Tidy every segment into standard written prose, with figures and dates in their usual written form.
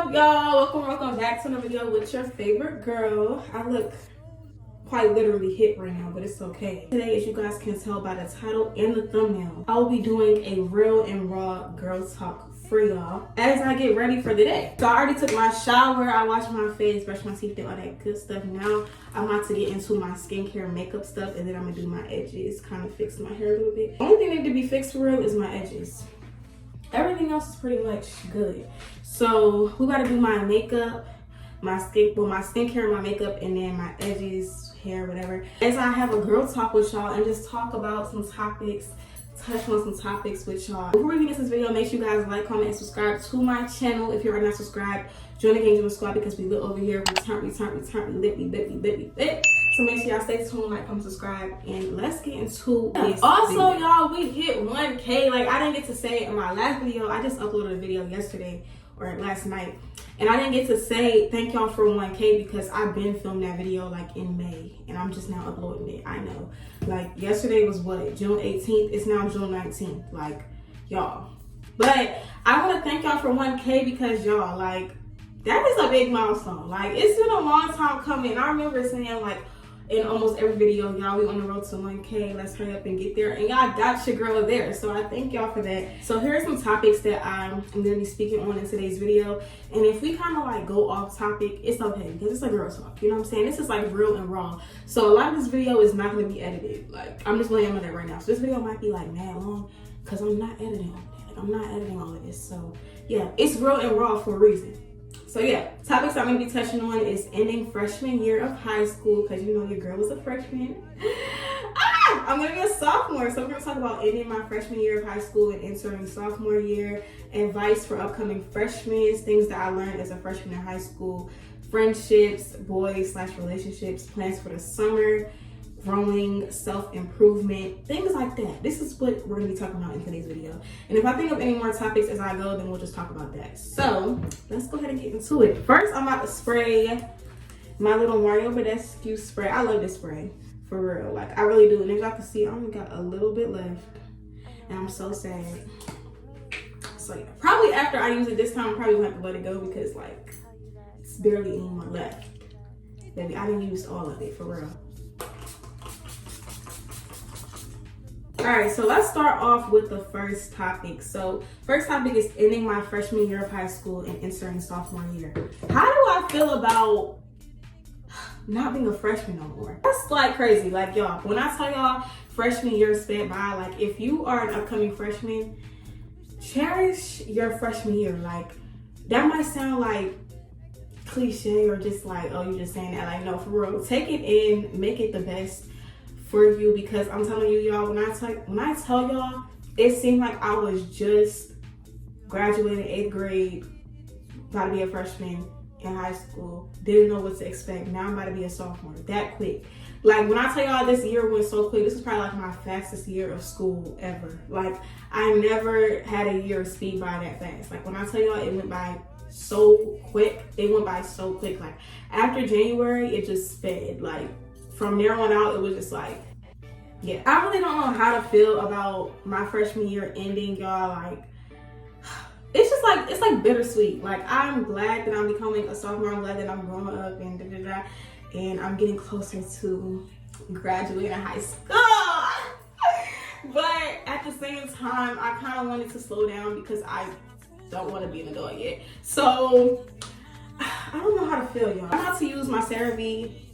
up, y'all? Welcome back to another video with your favorite girl. I look quite literally hit right now, but it's okay. Today, as you guys can tell by the title and the thumbnail, I will be doing a real and raw girl talk for y'all as I get ready for the day. So I already took my shower, I washed my face, brushed my teeth, all that good stuff. Now I'm about to get into my skincare makeup stuff, and then I'm gonna do my edges, kind of fix my hair a little bit. The only thing that need to be fixed for real is my edges. Everything else is pretty much good. So we gotta do my makeup, my skincare, my makeup, and then my edges, hair, whatever. As I have a girl talk with y'all and just talk about some topics, touch on some topics with y'all. Before we get into this video, make sure you guys like, comment, and subscribe to my channel. If you're not subscribed, join the gang, join the squad, because we lit over here. We lit. So make sure y'all stay tuned, like, comment, subscribe, and let's get into this. Also, y'all, we hit 1K. Like, I didn't get to say it in my last video. I just uploaded a video yesterday or last night, and I didn't get to say thank y'all for 1K because I've been filming that video like in May, and I'm just now uploading it. I know, like, yesterday was what, June 18th? It's now June 19th. Like, y'all, but I want to thank y'all for 1K because y'all, like, that is a big milestone. Like, it's been a long time coming. I remember saying, like, in almost every video, y'all, we on the road to 1K. Let's hurry up and get there. And y'all got your girl there. So I thank y'all for that. So here are some topics that I'm going to be speaking on in today's video. And if we kind of like go off topic, it's okay because it's a girl talk. You know what I'm saying? This is like real and raw. So a lot of this video is not going to be edited. Like, I'm just laying on that right now. So this video might be like mad long because I'm not editing all of that. Like, I'm not editing all of this. So yeah, it's real and raw for a reason. So yeah, topics I'm going to be touching on is ending freshman year of high school, because you know your girl was a freshman. I'm going to be a sophomore, so we're going to talk about ending my freshman year of high school and entering sophomore year, advice for upcoming freshmen, things that I learned as a freshman in high school, friendships, boys/relationships, plans for the summer, growing, self-improvement, things like that. This is what we're going to be talking about in today's video. And if I think of any more topics as I go, then we'll just talk about that. So let's go ahead and get into it. First, I'm about to spray my little Mario Badescu spray. I love this spray, for real. Like, I really do. And as y'all can see, I only got a little bit left, and I'm so sad. So yeah, probably after I use it this time, I probably won't have to let it go because, like, it's barely any more left. Baby, I didn't use all of it, for real. Alright, so let's start off with the first topic. So first topic is ending my freshman year of high school and entering sophomore year. How do I feel about not being a freshman no more? That's like crazy. Like, y'all, when I tell y'all freshman year spent by, like, if you are an upcoming freshman, cherish your freshman year. Like, that might sound like cliche or just like, oh, you just saying that. Like, no, for real, take it in, make it the best for you, because I'm telling you, y'all, when I tell y'all, it seemed like I was just graduating 8th grade, about to be a freshman in high school, didn't know what to expect. Now I'm about to be a sophomore, that quick. Like, when I tell y'all this year went so quick, this is probably like my fastest year of school ever. Like, I never had a year speed by that fast. Like, when I tell y'all it went by so quick, like after January, it just sped. Like, from there on out, it was just like, yeah. I really don't know how to feel about my freshman year ending, y'all. Like, it's just like, it's like bittersweet. Like, I'm glad that I'm becoming a sophomore. I'm glad that I'm growing up and and I'm getting closer to graduating high school. But at the same time, I kind of wanted to slow down because I don't want to be an adult yet. So I don't know how to feel, y'all. I'm about to use my CeraVe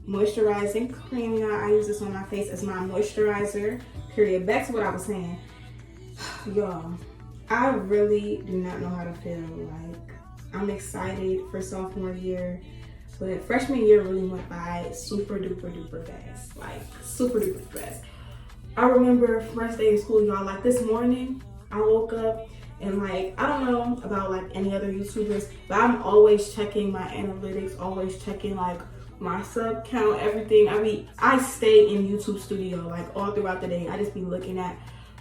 moisturizing cream, y'all. I use this on my face as my moisturizer, period. Back to what I was saying, y'all, I really do not know how to feel. Like, I'm excited for sophomore year, but freshman year really went by super duper fast. Like, super duper fast. I remember first day of school, y'all, like, this morning I woke up and, like, I don't know about like any other YouTubers, but I'm always checking my analytics, always checking like my sub count, everything. I mean, I stay in YouTube Studio like all throughout the day. I just be looking at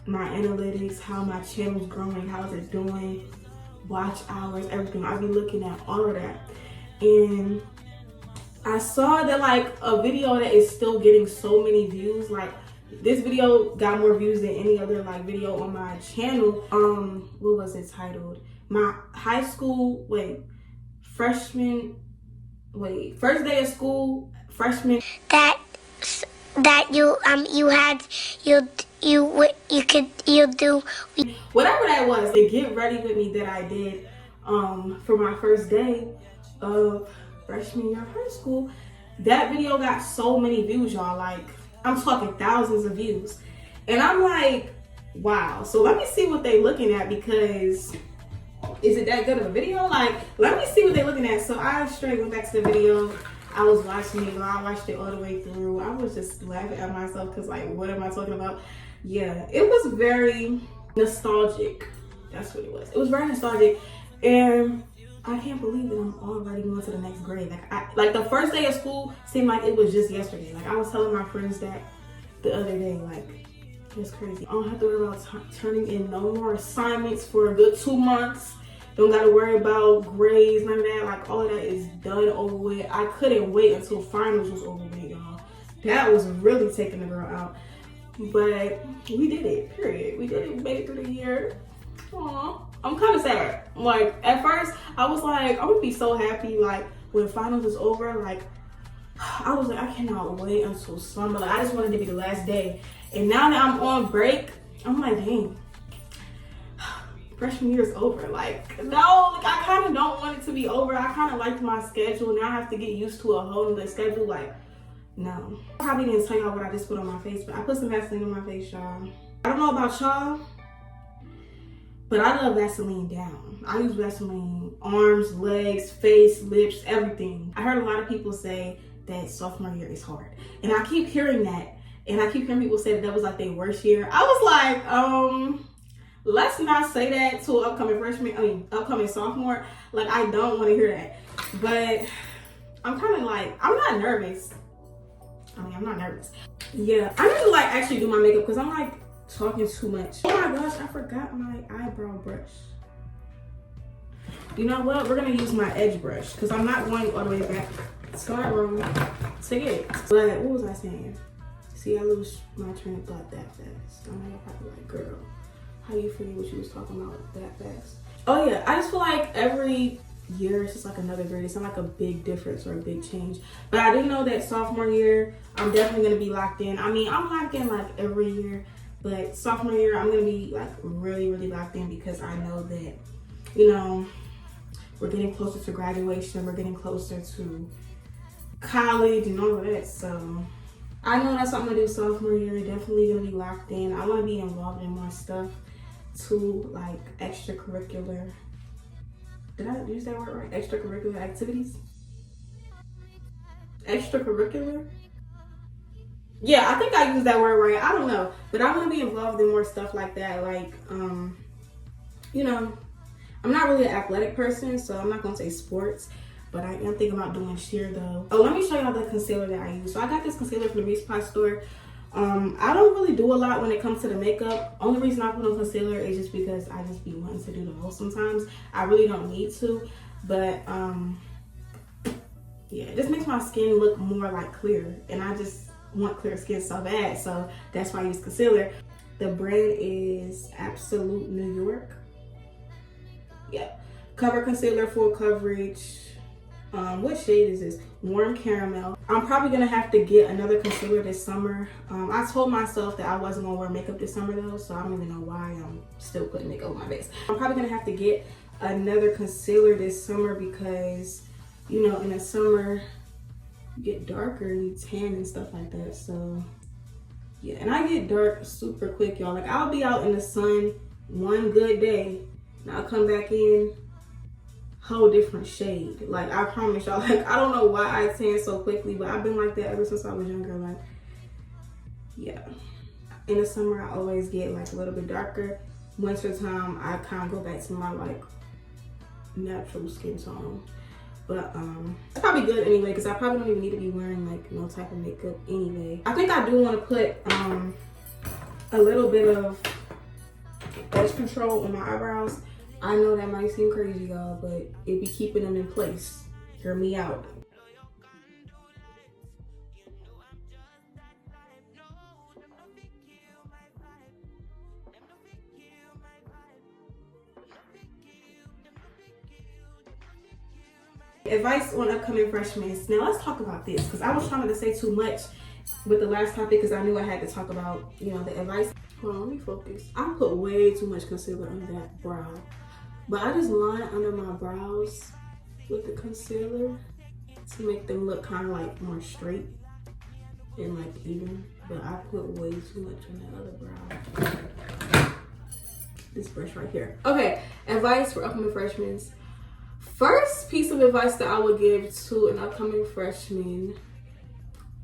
my analytics, how my channel's growing, how's it doing, watch hours, everything. I be looking at all of that. And I saw that like a video that is still getting so many views, like this video got more views than any other like video on my channel. What was it titled? My high school, first day of school, freshman. That you do Whatever that was, the get ready with me that I did for my first day of freshman year of high school. That video got so many views, y'all. Like, I'm talking thousands of views. And I'm like, wow. So let me see what they looking at, because is it that good of a video? Like, let me see what they're looking at. So I straight went back to the video. I was watching it. I watched it all the way through. I was just laughing at myself because, like, what am I talking about? Yeah, it was very nostalgic. That's what it was. It was very nostalgic. And I can't believe that I'm already going to the next grade. Like the first day of school seemed like it was just yesterday. Like, I was telling my friends that the other day. Like, it's crazy. I don't have to worry about turning in no more assignments for a good 2 months. Don't gotta worry about grades, none of that. Like, all of that is done, over with. I couldn't wait until finals was over with, y'all. That was really taking the girl out. But we did it, period. We did it, we made it through the year. Aww. I'm kind of sad. Like, at first, I was like, I'm gonna be so happy, like, when finals is over. Like, I was like, I cannot wait until summer. Like, I just wanted to be the last day. And now that I'm on break, I'm like, dang, freshman year is over. Like, no, like, I kind of don't want it to be over. I kind of liked my schedule. Now I have to get used to a whole new schedule. Like, no. I probably didn't tell y'all what I just put on my face, but I put some Vaseline on my face, y'all. I don't know about y'all, but I love Vaseline down. I use Vaseline arms, legs, face, lips, everything. I heard a lot of people say that sophomore year is hard. And I keep hearing that. And I keep hearing people say that was like their worst year. I was like, let's not say that to an upcoming sophomore. Like, I don't want to hear that. But I'm kind of like, I'm not nervous. I'm not nervous. Yeah, I need to like actually do my makeup because I'm like talking too much. Oh my gosh, I forgot my eyebrow brush. You know what? We're gonna use my edge brush because I'm not going all the way back. Start room to get. But what was I saying? See, I lose my train of thought that fast. I know you're probably like, girl, how you forget what you was talking about that fast? Oh yeah, I just feel like every year it's just like another grade. It's not like a big difference or a big change. But I do know that sophomore year, I'm definitely gonna be locked in. I mean, I'm locked in like every year, but sophomore year, I'm gonna be like really, really locked in because I know that, you know, we're getting closer to graduation. We're getting closer to college and all of that. So I know that's what I'm gonna do sophomore year. Definitely gonna be locked in. I wanna be involved in more stuff too, like extracurricular. Did I use that word right? Extracurricular activities? Extracurricular? Yeah, I think I used that word right. I don't know. But I want to be involved in more stuff like that. Like, you know, I'm not really an athletic person, so I'm not going to say sports. But I am thinking about doing sheer though. Oh, let me show y'all the concealer that I use. So I got this concealer from the Beauty Supply store. I don't really do a lot when it comes to the makeup. Only reason I put on concealer is just because I just be wanting to do the most sometimes. I really don't need to, but yeah, it just makes my skin look more like clear, and I just want clear skin so bad, so that's why I use concealer. The brand is Absolute New York. Yeah, cover concealer, full coverage. What shade is this? Warm caramel. I'm probably gonna have to get another concealer this summer. I told myself that I wasn't gonna wear makeup this summer though, so I don't even know why I'm still putting makeup on my face. I'm probably gonna have to get another concealer this summer because, you know, in the summer you get darker and you tan and stuff like that. So yeah, and I get dark super quick, y'all. Like, I'll be out in the sun one good day and I'll come back in whole different shade. Like, I promise y'all, like, I don't know why I tan so quickly, but I've been like that ever since I was younger. Like, yeah, in the summer I always get like a little bit darker. Winter time I kind of go back to my like natural skin tone. But it's probably good anyway because I probably don't even need to be wearing like no type of makeup anyway. I think I do want to put a little bit of edge control on my eyebrows. I know that might seem crazy, y'all, but it be keeping them in place. Hear me out. Advice on upcoming freshmen. Now let's talk about this because I was trying not to say too much with the last topic because I knew I had to talk about, you know, the advice. Hold on, let me focus. I put way too much concealer under that brow, but I just line under my brows with the concealer to make them look kind of like more straight and like even, but I put way too much on that other brow. This brush right here. Okay, advice for upcoming freshmen. First piece of advice that I would give to an upcoming freshman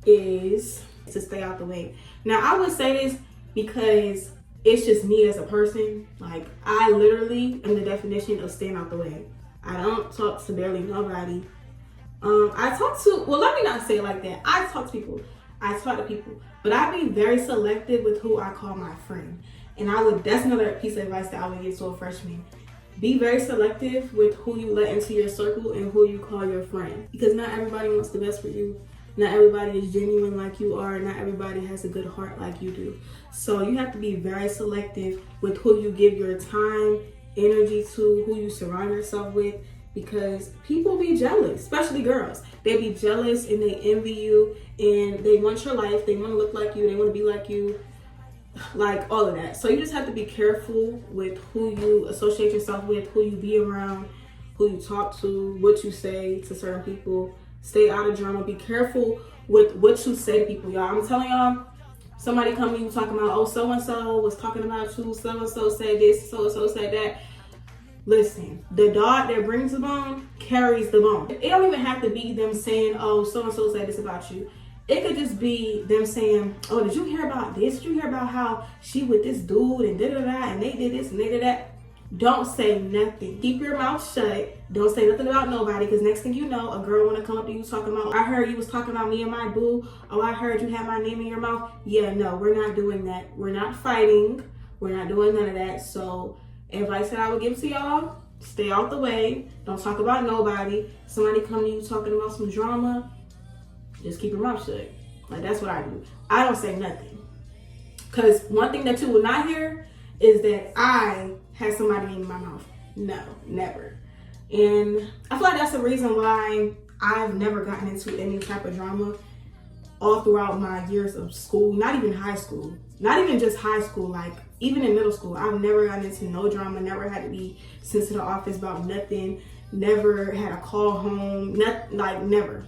is to stay out the way. Now I would say this because it's just me as a person. Like, I literally am the definition of staying out the way. I don't talk to barely nobody. I talk to, well, let me not say it like that. I talk to people. I talk to people, but I be very selective with who I call my friend. And that's another piece of advice that I would give to a freshman. Be very selective with who you let into your circle and who you call your friend. Because not everybody wants the best for you. Not everybody is genuine like you are. Not everybody has a good heart like you do. So you have to be very selective with who you give your time, energy to, who you surround yourself with. Because people be jealous, especially girls. They be jealous and they envy you and they want your life. They want to look like you. They want to be like you. Like all of that. So you just have to be careful with who you associate yourself with, who you be around, who you talk to, what you say to certain people. Stay out of drama. Be careful with what you say to people, y'all. I'm telling y'all, somebody come to you talking about, oh, so-and-so was talking about you, so-and-so said this, so-and-so said that. Listen, the dog that brings the bone carries the bone. It don't even have to be them saying, oh, so-and-so said this about you. It could just be them saying, oh, did you hear about this? Did you hear about how she with this dude and da-da-da and they did this and they did that? Don't say nothing. Keep your mouth shut. Don't say nothing about nobody, because next thing you know, a girl want to come up to you talking about, I heard you was talking about me and my boo. Oh, I heard you had my name in your mouth. Yeah, no, we're not doing that. We're not fighting. We're not doing none of that. So advice that I would give to y'all, stay out the way. Don't talk about nobody. Somebody come to you talking about some drama, just keep your mouth shut. Like, that's what I do. I don't say nothing. Because one thing that you will not hear is that I had somebody in my mouth. No, never. And I feel like that's the reason why I've never gotten into any type of drama all throughout my years of school. Not even high school. Not even just high school. Like, even in middle school, I've never gotten into no drama. Never had to be sent to the office about nothing. Never had a call home. Never.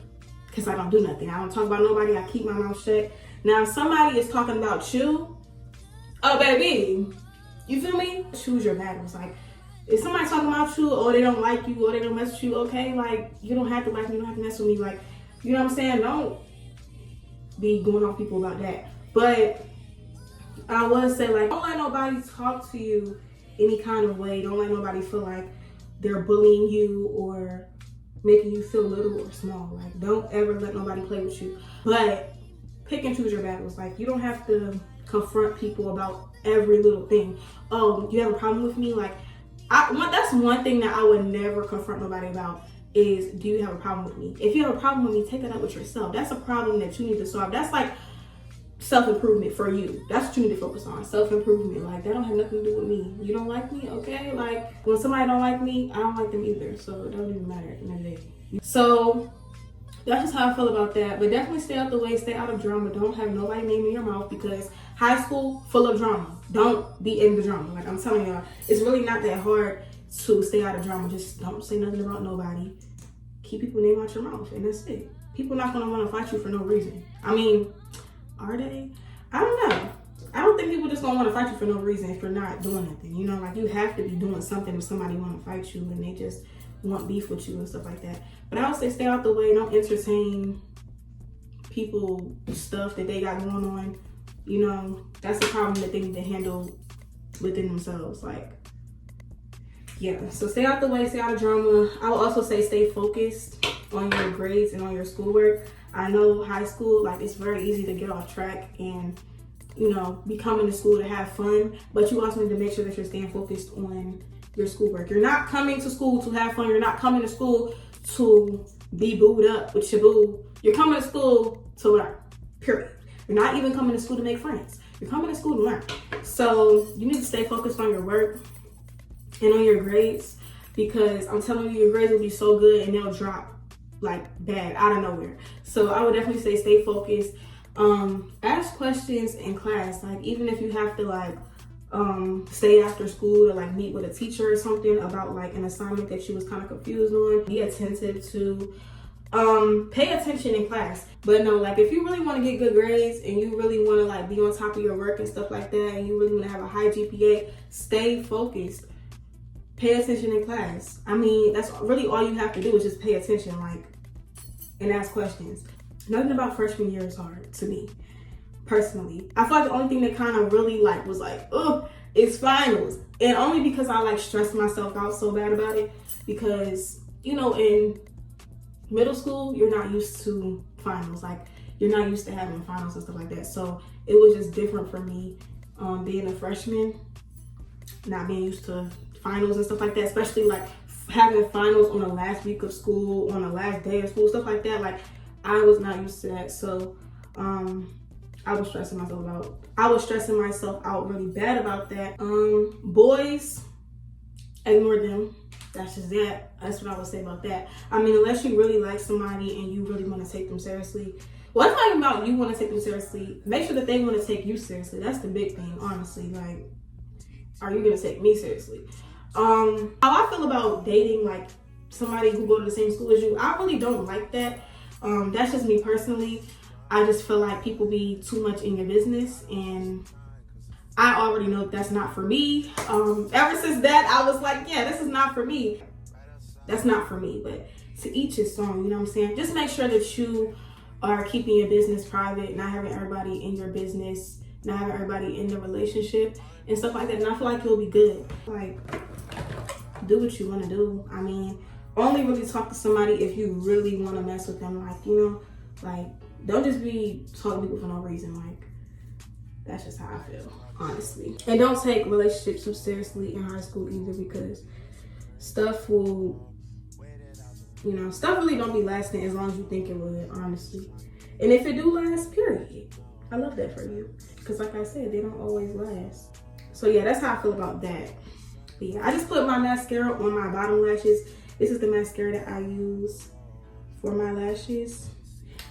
Because I don't do nothing. I don't talk about nobody. I keep my mouth shut. Now, if somebody is talking about you, oh, baby, you feel me? Choose your battles. Like, if somebody's talking about you, or they don't like you, or they don't mess with you, okay, like, you don't have to like me, you don't have to mess with me. Like, you know what I'm saying? Don't be going off people about that. But I would say, like, don't let nobody talk to you any kind of way. Don't let nobody feel like they're bullying you or making you feel little or small. Like, don't ever let nobody play with you. But pick and choose your battles. Like, you don't have to confront people about every little thing. Oh, you have a problem with me? Like, that's one thing that I would never confront nobody about is, do you have a problem with me? If you have a problem with me, take that up with yourself. That's a problem that you need to solve. That's like self-improvement for you. That's what you need to focus on. Self-improvement. Like, that don't have nothing to do with me. You don't like me? Okay. Like, when somebody don't like me, I don't like them either. So it don't even matter at the end of the day. So that's just how I feel about that. But definitely stay out the way. Stay out of drama. Don't have nobody name in your mouth, because high school, full of drama. Don't be in the drama. Like, I'm telling y'all, it's really not that hard to stay out of drama. Just don't say nothing about nobody. Keep people name out your mouth, and that's it. People not gonna want to fight you for no reason. I mean, are they? I don't know. I don't think people just gonna want to fight you for no reason if you're not doing nothing. You know, like, you have to be doing something if somebody want to fight you and they just want beef with you and stuff like that. But I would say stay out the way. Don't entertain people stuff that they got going on. You know, that's a problem that they need to handle within themselves. Like, yeah, so stay out the way, stay out of drama. I will also say stay focused on your grades and on your schoolwork. I know high school, like, it's very easy to get off track and, you know, be coming to school to have fun, but you also need to make sure that you're staying focused on your schoolwork. You're not coming to school to have fun. You're not coming to school to be booed up with your boo. You're coming to school to learn, period. You're not even coming to school to make friends. You're coming to school to learn. So you need to stay focused on your work and on your grades, because I'm telling you, your grades will be so good and they'll drop like bad out of nowhere. So I would definitely say stay focused. Ask questions in class, like even if you have to like stay after school to like meet with a teacher or something about like an assignment that you was kind of confused on. Be attentive to pay attention in class. But no, like if you really want to get good grades and you really want to like be on top of your work and stuff like that, and you really want to have a high GPA, stay focused. Pay attention in class. I mean, that's really all you have to do is just pay attention, like, and ask questions. Nothing about freshman year is hard to me, personally. I feel like the only thing that kind of really like was like, oh, is finals. And only because I like stressed myself out so bad about it, because, you know, in middle school, you're not used to finals. Like, you're not used to having finals and stuff like that. So it was just different for me being a freshman, not being used to finals and stuff like that, especially like having finals on the last week of school, on the last day of school, stuff like that. Like, I was not used to that. So I was stressing myself out really bad about that. Boys, ignore them. That's just that. That's what I would say about that. I mean, unless you really like somebody and you really want to take them seriously. Well, I'm talking about you want to take them seriously. Make sure that they want to take you seriously. That's the big thing, honestly. Like, are you gonna take me seriously? How I feel about dating like somebody who go to the same school as you, I really don't like that. That's just me personally. I just feel like people be too much in your business, and I already know that's not for me. Ever since that, I was like, yeah, this is not for me. That's not for me, but to each his own, you know what I'm saying? Just make sure that you are keeping your business private, not having everybody in your business, not having everybody in the relationship and stuff like that. And I feel like you'll be good. Like, do what you want to do. I mean, only really talk to somebody if you really want to mess with them. Like, you know, like, don't just be talking to people for no reason. Like, that's just how I feel, honestly. And don't take relationships too seriously in high school either, because stuff will, you know, stuff really don't be lasting as long as you think it would, honestly. And if it do last, period. I love that for you. Because like I said, they don't always last. So yeah, that's how I feel about that. But yeah, I just put my mascara on my bottom lashes. This is the mascara that I use for my lashes.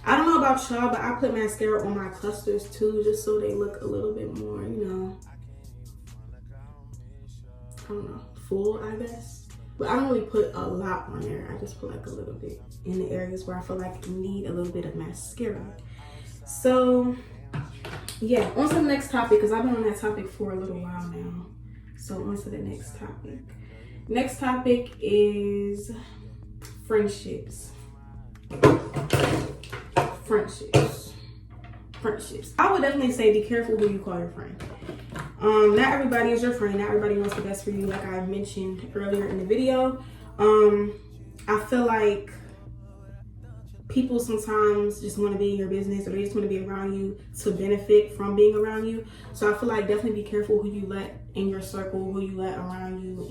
I don't know about y'all, but I put mascara on my clusters too, just so they look a little bit more, you know, I don't know, full, I guess. But I don't really put a lot on there. I just put like a little bit in the areas where I feel like you need a little bit of mascara. So yeah, on to the next topic, because I've been on that topic for a little while now. So on to the next topic. Next topic is friendships. Friendships. I would definitely say be careful who you call your friend. Not everybody is your friend. Not everybody wants the best for you, like I mentioned earlier in the video. I feel like people sometimes just want to be in your business, or they just want to be around you to benefit from being around you. So I feel like definitely be careful who you let in your circle, who you let around you,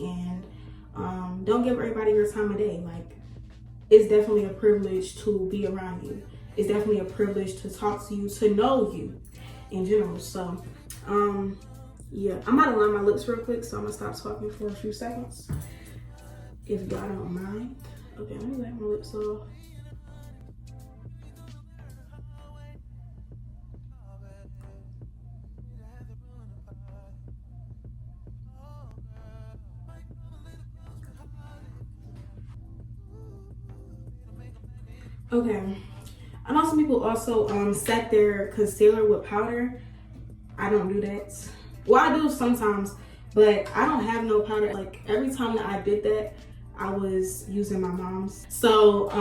and don't give everybody your time of day. Like, it's definitely a privilege to be around you. It's definitely a privilege to talk to you, to know you in general. So yeah, I'm about to line my lips real quick, so I'm gonna stop talking for a few seconds, if y'all don't mind. Okay, let me let my lips off. Okay, I know some people also set their concealer with powder. I don't do that. Well, I do sometimes, but I don't have no powder. Like, every time that I did that, I was using my mom's. So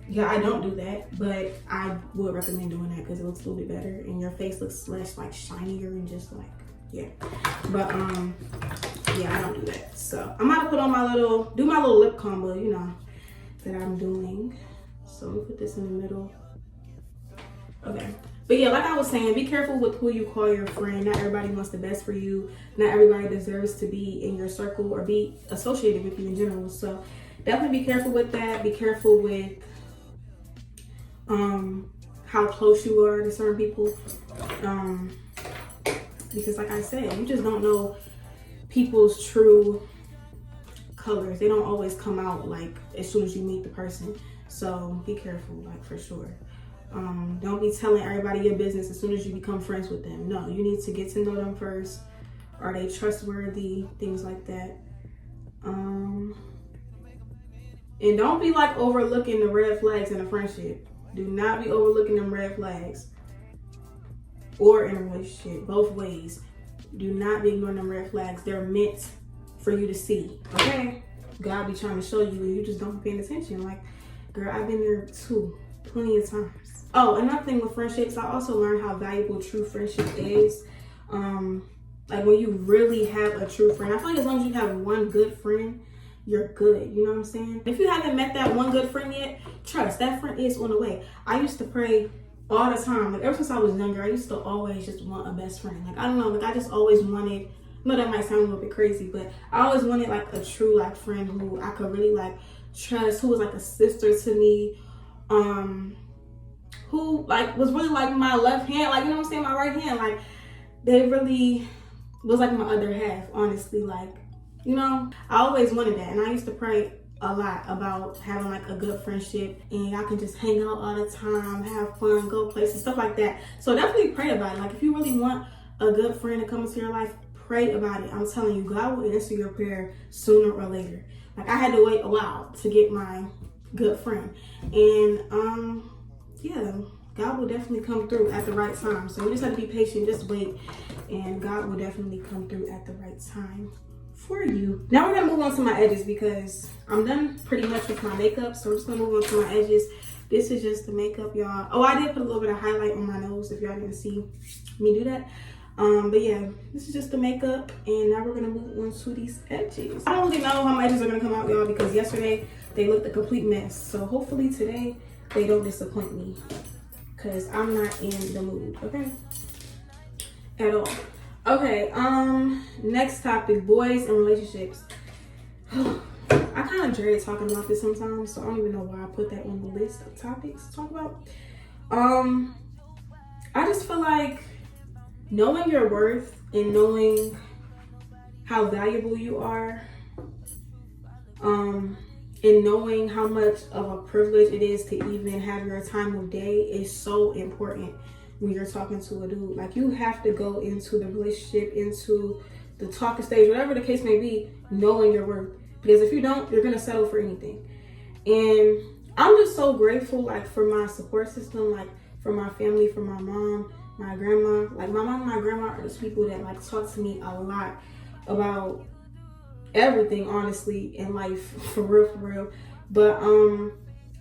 yeah, I don't do that, but I would recommend doing that because it looks a little bit better and your face looks less like shinier and just like, yeah. But yeah, I don't do that. So I'm about to put on my little lip combo, you know, that I'm doing. So let me put this in the middle. Okay. But yeah, like I was saying, be careful with who you call your friend. Not everybody wants the best for you. Not everybody deserves to be in your circle or be associated with you in general. So definitely be careful with that. Be careful with how close you are to certain people. Because like I said, you just don't know people's true colors. They don't always come out like as soon as you meet the person. So be careful, like, for sure. Don't be telling everybody your business as soon as you become friends with them. No, you need to get to know them first. Are they trustworthy? Things like that. And don't be like overlooking the red flags in a friendship. Do not be overlooking them red flags. Or in a relationship, both ways. Do not be ignoring them red flags. They're meant for you to see, okay? God be trying to show you and you just don't be paying attention. Like, girl, I've been there too, plenty of times. Oh, another thing with friendships, I also learned how valuable true friendship is. Like when you really have a true friend. I feel like as long as you have one good friend, you're good. You know what I'm saying? If you haven't met that one good friend yet, trust, that friend is on the way. I used to pray all the time. Like ever since I was younger, I used to always just want a best friend. Like, I don't know, like I just always wanted, I know that might sound a little bit crazy, but I always wanted like a true like friend who I could really like trust, who was like a sister to me, who like was really like my left hand, like, you know what I'm saying, my right hand. Like they really was like my other half, honestly. Like, you know, I always wanted that, and I used to pray a lot about having like a good friendship and I can just hang out all the time, have fun, go places, stuff like that. So definitely pray about it. Like if you really want a good friend to come into your life, pray about it. I'm telling you, God will answer your prayer sooner or later. Like I had to wait a while to get my good friend, and yeah, God will definitely come through at the right time. So you just have to be patient, just wait, and God will definitely come through at the right time for you. Now we're gonna move on to my edges because I'm done pretty much with my makeup. So I'm just gonna move on to my edges. This is just the makeup, y'all. Oh, I did put a little bit of highlight on my nose if y'all didn't see me do that. But yeah, this is just the makeup, and now we're gonna move on to these edges. I don't really know how my edges are gonna come out, y'all, because yesterday they looked a complete mess. So hopefully today they don't disappoint me, because I'm not in the mood, okay? At all. Okay, next topic, boys and relationships. I kind of dread talking about this sometimes, so I don't even know why I put that on the list of topics to talk about. I just feel like knowing your worth and knowing how valuable you are, and knowing how much of a privilege it is to even have your time of day is so important when you're talking to a dude. Like you have to go into the relationship, into the talking stage, whatever the case may be, knowing your worth. Because if you don't, you're gonna settle for anything. And I'm just so grateful, like, for my support system, like for my family, for my mom, my grandma. Like my mom and my grandma are those people that like talk to me a lot about everything, honestly, in life, for real. But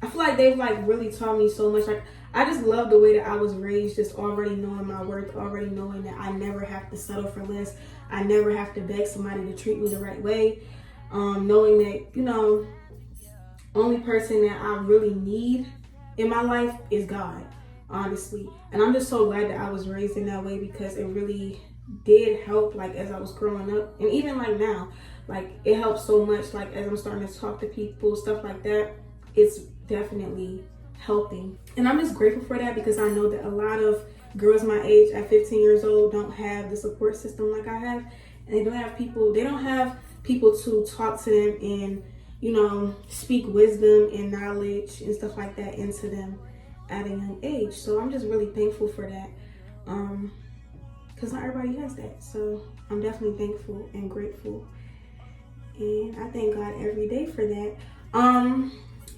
I feel like they've like really taught me so much. Like I just love the way that I was raised, just already knowing my worth, already knowing that I never have to settle for less. I never have to beg somebody to treat me the right way. Knowing that, you know, only person that I really need in my life is God, honestly. And I'm just so glad that I was raised in that way, because it really did help, like, as I was growing up. And even like now, like, it helps so much, like, as I'm starting to talk to people, stuff like that. It's definitely helping. And I'm just grateful for that, because I know that a lot of girls my age at 15 years old don't have the support system like I have. And they don't have people to talk to them and, you know, speak wisdom and knowledge and stuff like that into them at a young age. So I'm just really thankful for that, because not everybody has that. So I'm definitely thankful and grateful, and I thank God every day for that.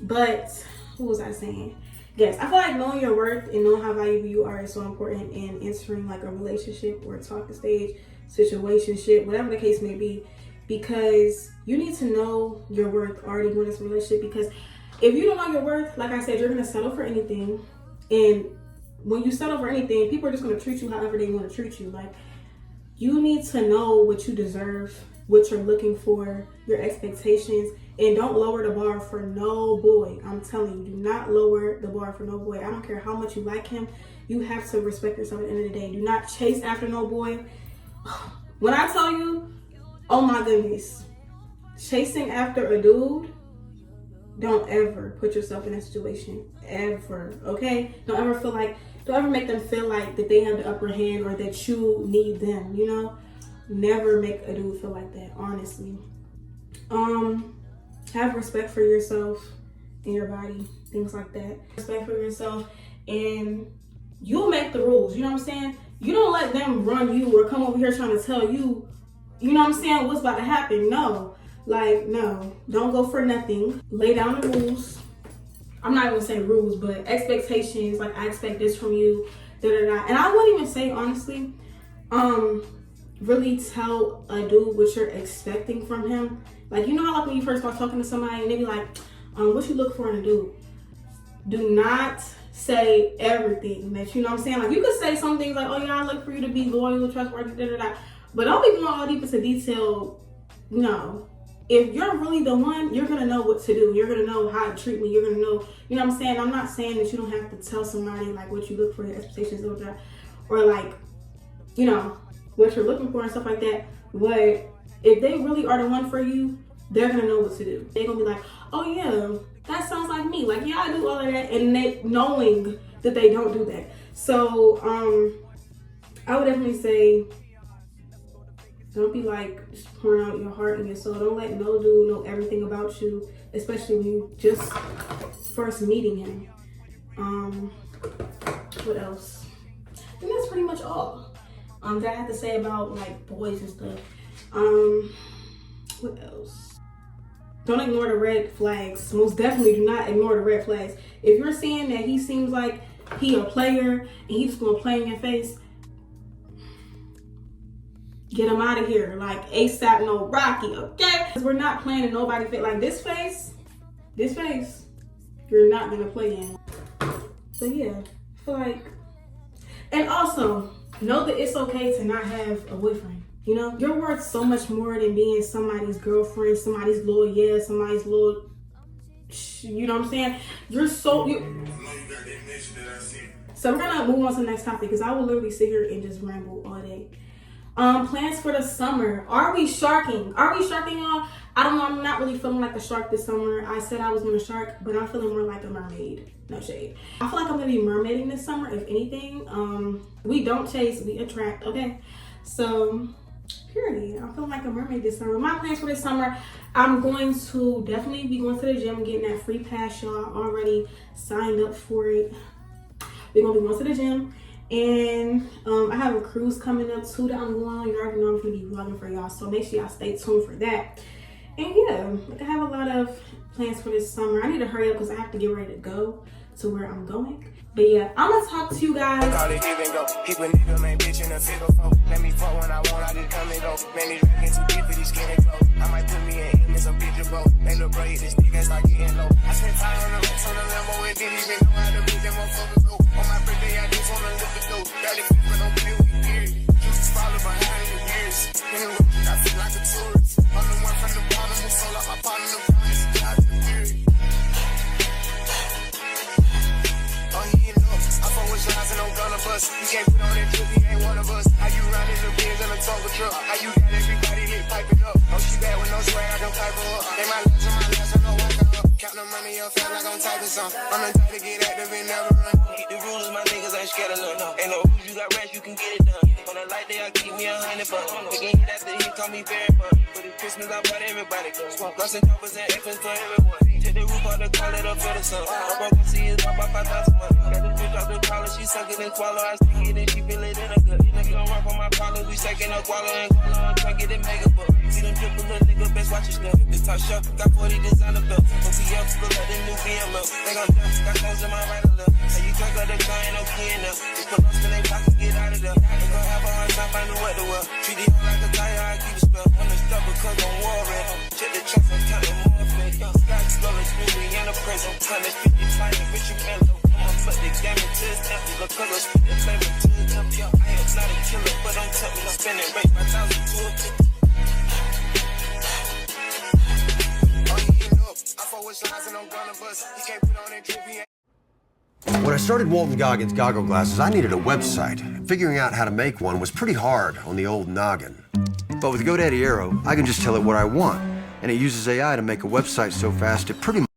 But what was I saying? Yes, I feel like knowing your worth and knowing how valuable you are is so important in entering like a relationship or a talking stage, situationship, whatever the case may be, because you need to know your worth already going into a relationship. Because if you don't know your worth, like I said, you're gonna settle for anything. And when you settle for anything, people are just gonna treat you however they want to treat you. Like, you need to know what you deserve, what you're looking for, your expectations, and don't lower the bar for no boy. I'm telling you, do not lower the bar for no boy. I don't care how much you like him. You have to respect yourself at the end of the day. Do not chase after no boy. When I tell you, oh my goodness, chasing after a dude, don't ever put yourself in that situation, ever, okay? Don't ever make them feel like that they have the upper hand or that you need them, you know? Never make a dude feel like that, honestly. Have respect for yourself and your body. things like that. Respect for yourself, and you'll make the rules. You know what I'm saying? You don't let them run you or come over here trying to tell you, you know what I'm saying, what's about to happen. No, like, no, don't go for nothing. Lay down the rules. I'm not even saying rules, but expectations. Like, I expect this from you, da-da-da. And I wouldn't even say, honestly, really tell a dude what you're expecting from him. Like, you know how like when you first start talking to somebody and they be like, what you look for in a dude? Do not say everything that, you know what I'm saying? Like, you could say some things like, oh yeah, I look for you to be loyal, trustworthy, da-da-da. But don't be going all deep into detail. No. If you're really the one, you're going to know what to do. You're going to know how to treat me. You're going to know, you know what I'm saying? I'm not saying that you don't have to tell somebody like what you look for, your expectations, or like, you know, what you're looking for and stuff like that. But if they really are the one for you, they're going to know what to do. They're going to be like, oh yeah, that sounds like me. Like, yeah, I do all of that. And they knowing that they don't do that. So, I would definitely say, don't be like pouring out your heart and your soul. Don't let no dude know everything about you, especially when you just first meeting him. What else? I think that's pretty much all that I have to say about like boys and stuff. What else? Don't ignore the red flags. Most definitely do not ignore the red flags. If you're seeing that he seems like he a player and he's just gonna play in your face, get him out of here, like ASAP, no Rocky, okay? Because we're not playing in nobody's face. Like this face, you're not gonna play in. So yeah, I feel like, and also know that it's okay to not have a boyfriend. You know, you're worth so much more than being somebody's girlfriend, somebody's little, yeah, somebody's little, you know what I'm saying? You're so, So we're gonna move on to the next topic because I will literally sit here and just ramble all day. Plans for the summer. Are we sharking? Are we sharking, y'all? I don't know. I'm not really feeling like a shark this summer. I said I was gonna shark, but I'm feeling more like a mermaid. No shade. I feel like I'm gonna be mermaiding this summer, if anything. We don't chase, we attract, okay? So, period. I'm feeling like a mermaid this summer. My plans for this summer, I'm going to definitely be going to the gym, getting that free pass, y'all. Already signed up for it. We're gonna be going to the gym. And I have a cruise coming up too that I'm going on. You already know I'm gonna be vlogging for y'all, so make sure y'all stay tuned for that. And yeah, I have a lot of plans for this summer. I need to hurry up because I have to get ready to go to where I'm going. But yeah, I'm gonna talk to you guys. I might put me in as a bitch of both. Make the braid, this nigga start getting low. I spent time on the racks on the Lambo and didn't even know how to make them motherfuckers go. On my birthday, I just wanna look at those. Barely fit, but don't play with me, period. Just follow behind in the years. I feel like a tourist. I'm the one from the bottom who sold out my partner. The promise, God, the period. Oh, he know. I fuck with lines and I'm gonna bust. You can't put on that drip, he ain't one of us. How you riding the Benz in a Tonka truck? How you got everybody lit piping up? Oh, she bad with no swag, I can pipe her up. They my last I know I got up. Count the money up, feel like I'm typing some. I'm the type to get active and never run. Keep the rules, my niggas ain't scared of none. Ain't no rules, you got rest, you can get it done. On a light day, I keep me 100 bucks. They can hit after he call me very fun. For the Christmas, I brought everybody close. Lost and choppers and infants for everyone. Take the roof off the car, let her feel the sun. I'm broke, see his pop by 5,000 months. Got the bitch off the collar, she suck it and swallow. I stick it and she feel it in a gut. Nigga gon' rock on my collars, we second up wallow and swallow. I'm trying to get it mega book. See them triple little nigga, best watch your stuff. The top shelf, got 40 designer belt. OPF, look like the new BML. They gon' jump, got clothes in my right or left. Hey, you drunk up the car, ain't no key in there. Just put lost in they pockets, get out of there. They gon' have a hard time finding what to wear. Treat it like a tire, I keep it spell. On the stuff because I'm warring. Check the tracks, I'm counting more fake. Sky slowly smoothly in the prison. Time is 50, tiny, rich and mellow. I'ma put the game into his empty. Look, color, spit the flavor to his empty. I am not a killer, but don't tell me I'm spending rate 5,000 to a 50. When I started Walton Goggins Goggle Glasses, I needed a website. Figuring out how to make one was pretty hard on the old noggin. But with GoDaddy Aero, I can just tell it what I want, and it uses AI to make a website so fast it pretty much